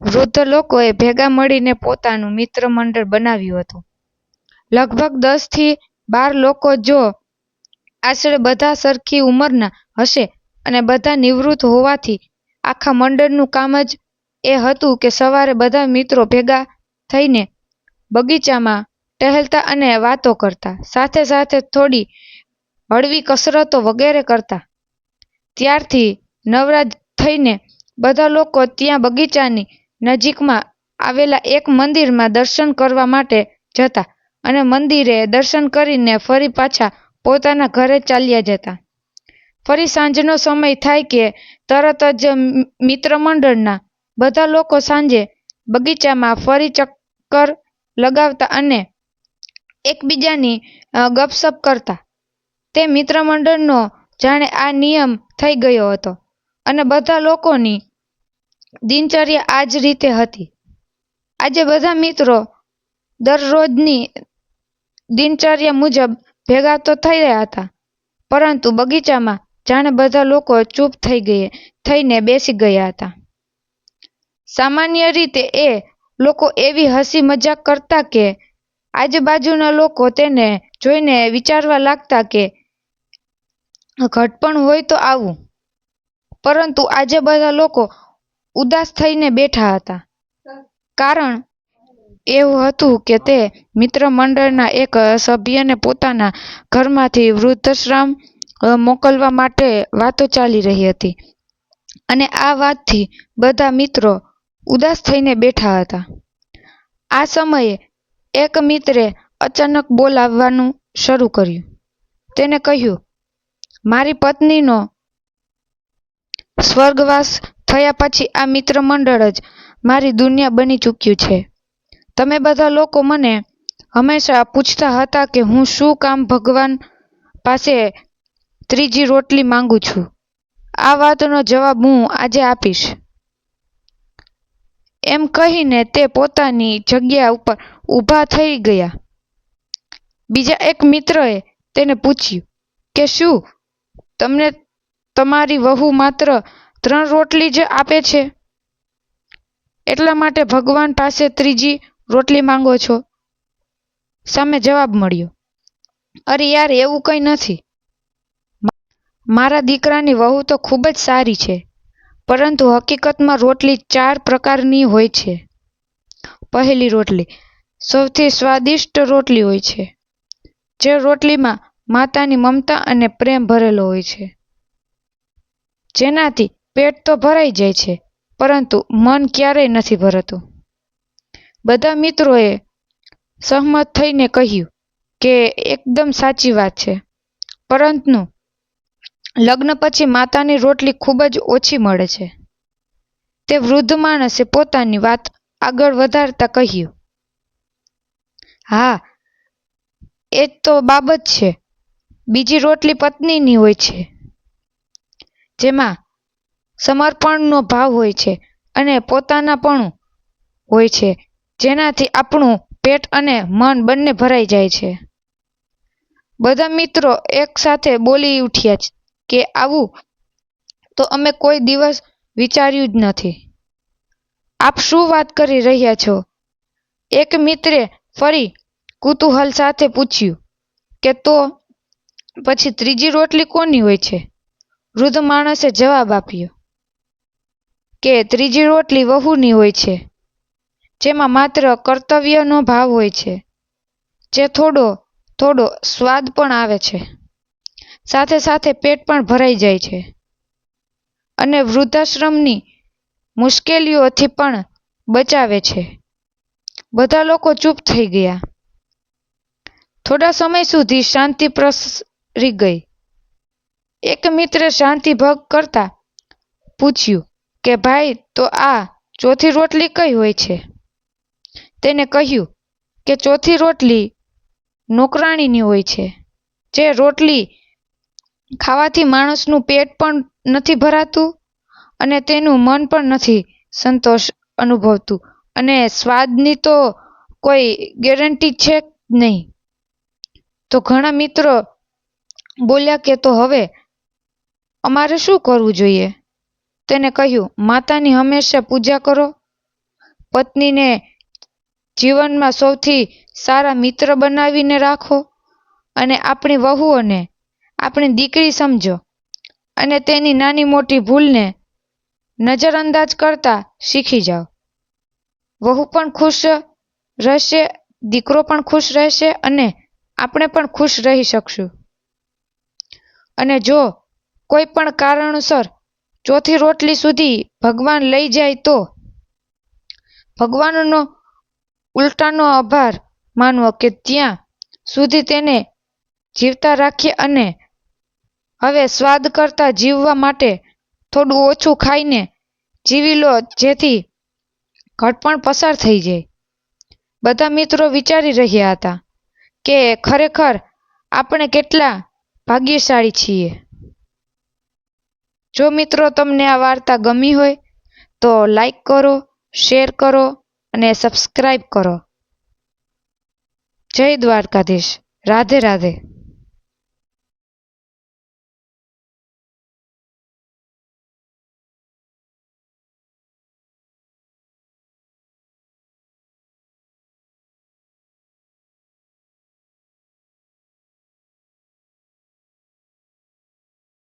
વૃદ્ધ લોકોએ ભેગા મળીને પોતાનું મિત્ર મંડળ બનાવ્યું હતું. લગભગ 10 થી 12 લોકો, જો આશરે બધા સરખી ઉંમરના હશે અને બધા નિવૃત્ત હોવાથી આખા મંડળનું કામ જ એ હતું કે સવારે બધા મિત્રો ભેગા થઈને બગીચામાં ટહેલતા અને વાતો કરતા, સાથે સાથે થોડી હળવી કસરતો વગેરે કરતા. ત્યારથી નવરા થઈને બધા લોકો ત્યાં બગીચાની નજીકમાં આવેલા એક મંદિરમાં દર્શન કરવા માટે જતા અને મંદિરે દર્શન કરીને ફરી પાછા પોતાના ઘરે ચાલ્યા જતા. ફરી સાંજનો સમય થાય કે તરત જ મિત્રમંડળના બધા લોકો સાંજે બગીચામાં ફરી ચક્કર લગાવતા અને એકબીજાની ગપસપ કરતા. તે મિત્રમંડળનો જાણે આ નિયમ થઈ ગયો હતો અને બધા લોકોની દિનચર્યા આ જ રીતે હતી. આજે બધા મિત્રો દરરોજની દિનચર્યા મુજબ ભેગા તો થઈ રહ્યા હતા, પરંતુ બગીચામાં જાણે બધા લોકો ચૂપ થઈને બેસી ગયા હતા. સામાન્ય રીતે એ લોકો એવી હસી મજાક કરતા કે આજુબાજુના લોકો તેને જોઈને વિચારવા લાગતા કે ઘડપણ હોય તો આવું. પરંતુ આજે બધા લોકો ઉદાસ થઈને બેઠા હતા. કારણ એવું હતું કે તે મિત્રમંડળના એક સભ્યને પોતાના ઘરમાંથી વૃદ્ધાશ્રમ મોકલવા માટે વાતો ચાલી રહી હતી અને આ વાતથી બધા મિત્રો ઉદાસ થઈને બેઠા હતા. આ સમયે એક મિત્રે અચાનક બોલાવવાનું શરૂ કર્યું. તેને કહ્યું, મારી પત્નીનો સ્વર્ગવાસ થયા પછી આ મિત્રમંડળ જ મારી દુનિયા બની ચૂક્યું છે. તમે બધા લોકો મને હંમેશા પૂછતા હતા કે હું શું કામ ભગવાન પાસે ત્રીજી રોટલી માંગુ છું. આ વાતનો જવાબ હું આજે આપીશ. એમ કહીને તે પોતાની જગ્યા ઉપર ઊભા થઈ ગયા. બીજા એક મિત્રએ તેને પૂછ્યું કે શું તમને તમારી વહુ માત્ર 3 રોટલી જ આપે છે, એટલા માટે ભગવાન પાસે ત્રીજી રોટલી માંગો છો? સામે જવાબ મળ્યો, અરે યાર, એવું કંઈ નથી. મારા દીકરાની વહુ તો ખૂબ જ સારી છે, પરંતુ હકીકતમાં રોટલી 4 પ્રકારની હોય છે. પહેલી રોટલી સૌથી સ્વાદિષ્ટ રોટલી હોય છે, જે રોટલીમાં માતાની મમતા અને પ્રેમ ભરેલો હોય છે, જેનાથી પેટ તો ભરાઈ જાય છે, પરંતુ મન ક્યારેય નથી ભરતું. બધા મિત્રોએ સહમત થઈને કહ્યું કે એકદમ સાચી વાત છે, પરંતુ લગ્ન પછી માતાની રોટલી ખૂબ જ ઓછી મળે છે. તે વૃદ્ધ માણસે પોતાની વાત આગળ વધારતા કહ્યું, હા, એ જ તો બાબત છે. બીજી રોટલી પત્નીની હોય છે, જેમાં સમર્પણનો ભાવ હોય છે અને પોતાનાપણું હોય છે, જેનાથી આપણું પેટ અને મન બંને ભરાઈ જાય છે. બધા મિત્રો એક સાથે બોલી ઉઠ્યા કે આવું તો અમે કોઈ દિવસ વિચાર્યું જ નથી. આપ શું વાત કરી રહ્યા છો? એક મિત્રે ફરી કુતૂહલ સાથે પૂછ્યું કે તો પછી ત્રીજી રોટલી કોની હોય છે? વૃદ્ધ માણસે જવાબ આપ્યો કે ત્રીજી રોટલી વહુની હોય છે, જેમાં માત્ર કર્તવ્યનો ભાવ હોય છે, જે થોડો સ્વાદ પણ આવે છે, સાથે સાથે પેટ પણ ભરાઈ જાય છે અને વૃદ્ધાશ્રમની મુશ્કેલીઓથી પણ બચાવે છે. બધા લોકો ચૂપ થઈ ગયા. થોડા સમય સુધી શાંતિ પ્રસરી ગઈ. એક મિત્રે શાંતિ ભંગ કરતા પૂછ્યું કે ભાઈ, તો આ ચોથી રોટલી કઈ હોય છે? તેને કહ્યું કે ચોથી રોટલી નોકરાણીની હોય છે, જે રોટલી ખાવાથી માણસનું પેટ પણ નથી ભરાતું અને તેનું મન પણ નથી સંતોષ અનુભવતું અને સ્વાદની તો કોઈ ગેરંટી છે જ નહીં. તો ઘણા મિત્રો બોલ્યા કે તો હવે અમારે શું કરવું જોઈએ? તેને કહ્યું, માતાની હંમેશા પૂજા કરો પત્નીને જીવનમાં સૌથી સારા મિત્ર બનાવીને રાખો અને આપણી વહુઓને આપણી દીકરી સમજો અને તેની નાની મોટી ભૂલને નજરઅંદાજ કરતા શીખી જાઓ. વહુ પણ ખુશ રહેશે, દીકરો પણ ખુશ રહેશે અને આપણે પણ ખુશ રહી શકશું. અને જો કોઈ પણ કારણસર ચોથી રોટલી સુધી ભગવાન લઈ જાય તો ભગવાનનો ઉલટાનો આભાર માનવો કે ત્યાં સુધી તેને જીવતા રાખીએ અને હવે સ્વાદ કરતાં જીવવા માટે થોડું ઓછું ખાઈને જીવી લો જેથી ઘડપણ પસાર થઈ જાય. બધા મિત્રો વિચારી રહ્યા હતા કે ખરેખર આપણે કેટલા ભાગ્યશાળી છીએ. જો મિત્રો તમને આ વાર્તા ગમી હોય તો લાઈક કરો, શેર કરો અને સબસ્ક્રાઈબ કરો. જય દ્વારકાધીશ. રાધે રાધે.